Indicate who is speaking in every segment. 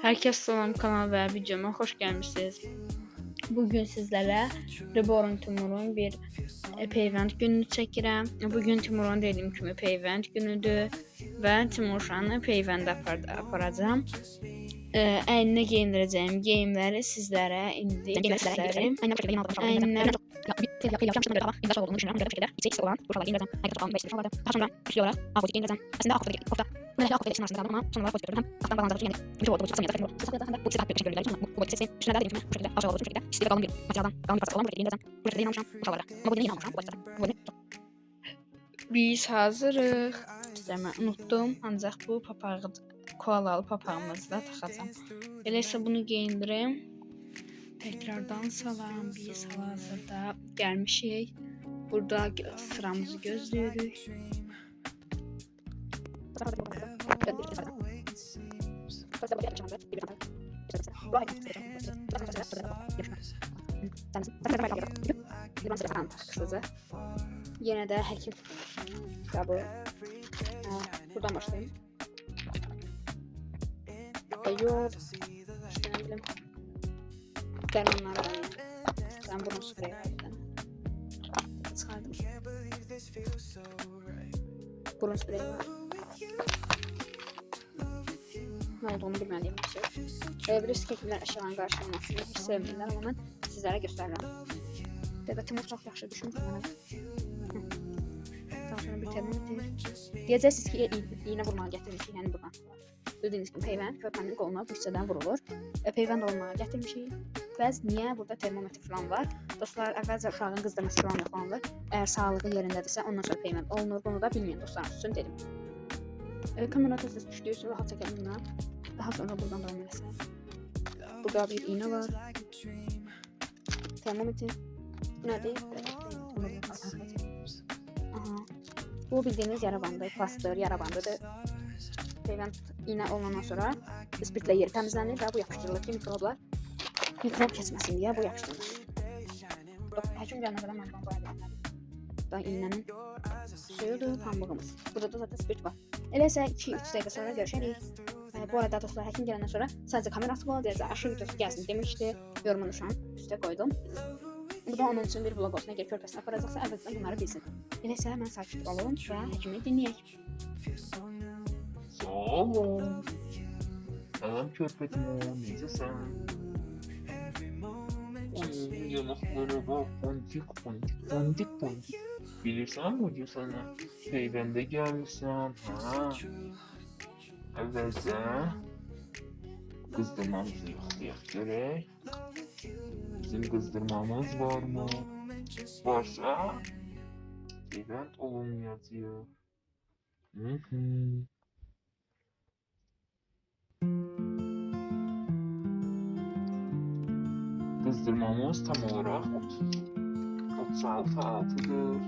Speaker 1: Herkes salam kanal və videoma xoş gəlmisiniz. Bugün sizlərə Reborn Timurun bir peyvənd gününü çəkirəm. Bugün Timurun dediyim kimi peyvənd günüdür və Timurşanı peyvəndə aparacağım. Əyninə geyindirəcəyim geyimləri sizlərə indi göstərim. Biz hazırıq. Mən unutdum, ancaq bu koalalı papağımızı da taxacağam. Elə isə bunu geyindirim. Tekrardan salam. Biz hal-hazırda gəlmişik. Burada sıramızı gözləyirik. Yenə də həkim kitabı. Buradan başlayayım. Yox, işte ne bileyim. Dərmanlar var. Ben bunu sprey verdim. Çıxardım. Burun spreyi var. Ne olduğunu bilmədiyim bir şey. Bilirsiniz ki, kimlər əşyaların qarşılanmasını hiç sevmirlər, amma mən sizlərə göstərirəm. Dədə Timur çox yaxşı düşmüş mənə. Daha sonra bir termometr. Deyəcəksiniz ki, iğnə vurmağa gətirmişik, yəni buradan. Bildiyiniz kimi peyvənd körpənin qoluna bu hissədən vurulur. Peyvənd olmağa gətirmişik. Bəs niyə burada termometr falan var? Dostlar, əvvəlcə uşağın qızdırması falan yoxlanılır. Əgər sağlığı yerindədirsə, ondan sonra peyvənd olunur. Bunu da bilməyin dostlarım üçün dedim. Kamera tez düşdüysə rahat çəkəm bundan. Daha sonra buradan davam edəsən. Burada bir iğnə var. Termometr. Bu nədir? Aha. Bu bildiğiniz yara bandı, plastır, yara bandıdır. Peyvənd iğnə olunandan sonra spirtlə yeri təmizlənir və bu yapışdırılır ki, mikrob keçməsin deyə bu yapışdırılır. Həkim gələnə qədər mən bunu qoya bilmərəm. Da iğnənin suyudur, pambığımız. Burada da zaten spirt var. Elə isə 2-3 dəqiqə sonra görüşərik. Bu arada dostlar, həkim gələnə sonra sadəcə kamerası olacaq, aşı videosu gəlsin demişdi. Yorumunu şu an üstə qoydum. Bu da onun üçün bir vlog olsun. Əgər körpəsini aparacaqsa, əvvəlcədən bunları bilsin. Elə isə mən sakit olum və həkimi dinləyək.
Speaker 2: Sağ olun. Salam körpətim, necəsən? Yanaqlara bax, pondik. Bilirsən bugün sana peyvəndə gəlmişsən, ha? Əvvəlcə qızdırmamızı yoxlayaq görək. Bizim qızdırmamız varmı? Varsa peyvənd olunmayacaq. Qızdırmamız tam olaraq 36-6'dır.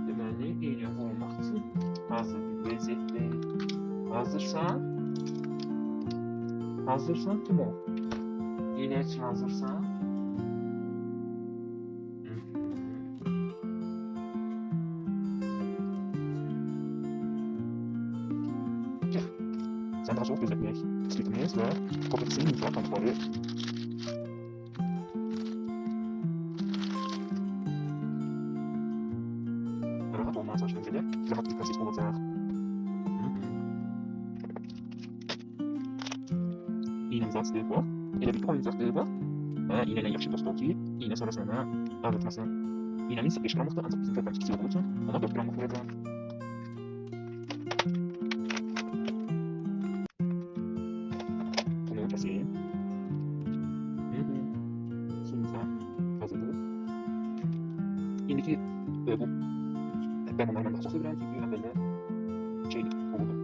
Speaker 2: Deməli, iğnə vurmaq üçün hazır bir vəziyyətdəyik. Hazırsan Timur? İğnə üçün hazırsan? Gəl. Sən daha çox gözlətməyək. Spirtimiz və kopetisinin mikro kontrolü. Rahat olmaya çalışdığınız yerdə rahat bir proses olacaq. İğnəmizi açdıq bax. Elə bir oyuncaqdır bax. İğnə ilə yaxşı dost ol ki, iğnə sonra sənə ağrıtmasın. İğnənin isə 5 qramlıqdır, ancaq bizim körpəmiz kiçik olduğu üçün ona 4 qramlıq vuracaq. Bunu kəsiyim. Şimdi hazırdır. İndiki bu dərmanları mən daha çox sevirəm, çünki əvvəllər şeydir, olurdu.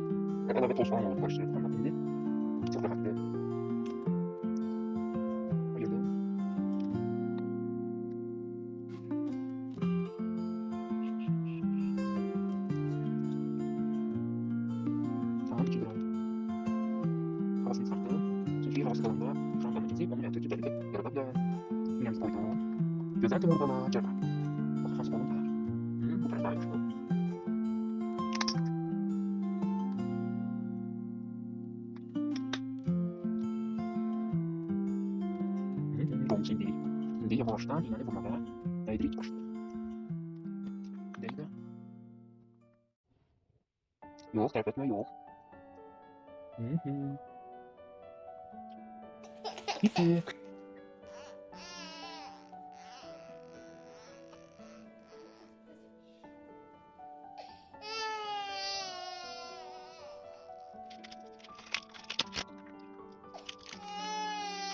Speaker 2: Əlavə toz falan olurdu, başlayırdı, amma indi çox rahatdır. Ayırdım. Tamam, 2 gram. Havasını çıxartdım. Çünki havası qalanda kranlarına keçib, onun həyatı cüdəlikdə yarada bilər. İğnəmizi qoydum. Gözəl Timur bana cərrah. Baxın, olun var. Bu tərəfə ayırmışdım. Şimdi yavaştan iğnəni vurmağa dəydirik başlayır. Değil mi? Yok, tərk etmə, yok. Bitti.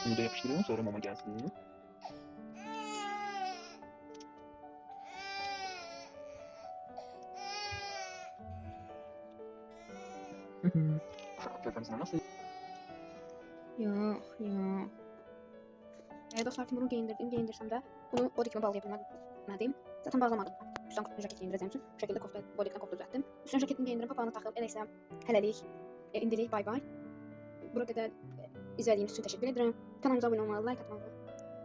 Speaker 2: Bunu da yapıştırıyorum, sonra mama gelsin. Körpemizden nasıl?
Speaker 1: Yok, yok. Dostlar, Timur'u giyindirsem de bunu bodikime bağlayabilmedim. Zaten bağlamadım. Üstten ceket giyindireceğim için. Bu şekilde bodikten kofta düzelttim. Üstüne ceketimi giyindirip papağanı takıp eləysəm hələlik indirik, bay bay. Bura qədər izlədiyiniz üçün təşəkkür edirəm. Kanalımıza abunə olmağı, like atmağı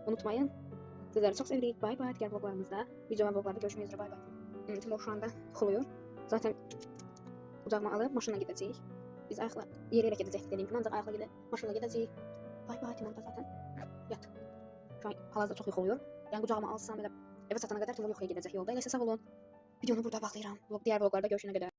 Speaker 1: unutmayın. Sizləri çox sevirik. Bay bay. Digər vloglarımızda, video və vloglarda görüşmək üzrə. Bay bay. Timur şu anda xuluyur. Zaten ucağıma alıb maşınla gedəcəyik. Biz ayaqla yerə gedəcəkdik dediyim kimi, ancaq ayaqla gedib maşınla gedəcəyik. Bay bay. Timur da zaten yat. Şu an hal-hazırda çox yuxuluyur. Yəni qucağıma alsam elə evə çatana qədər Timur yuxuya gedəcək yolda. Elə isə sağ olun. Videonu burada bağlayıram. Digər vloglarda görüşənə qədər.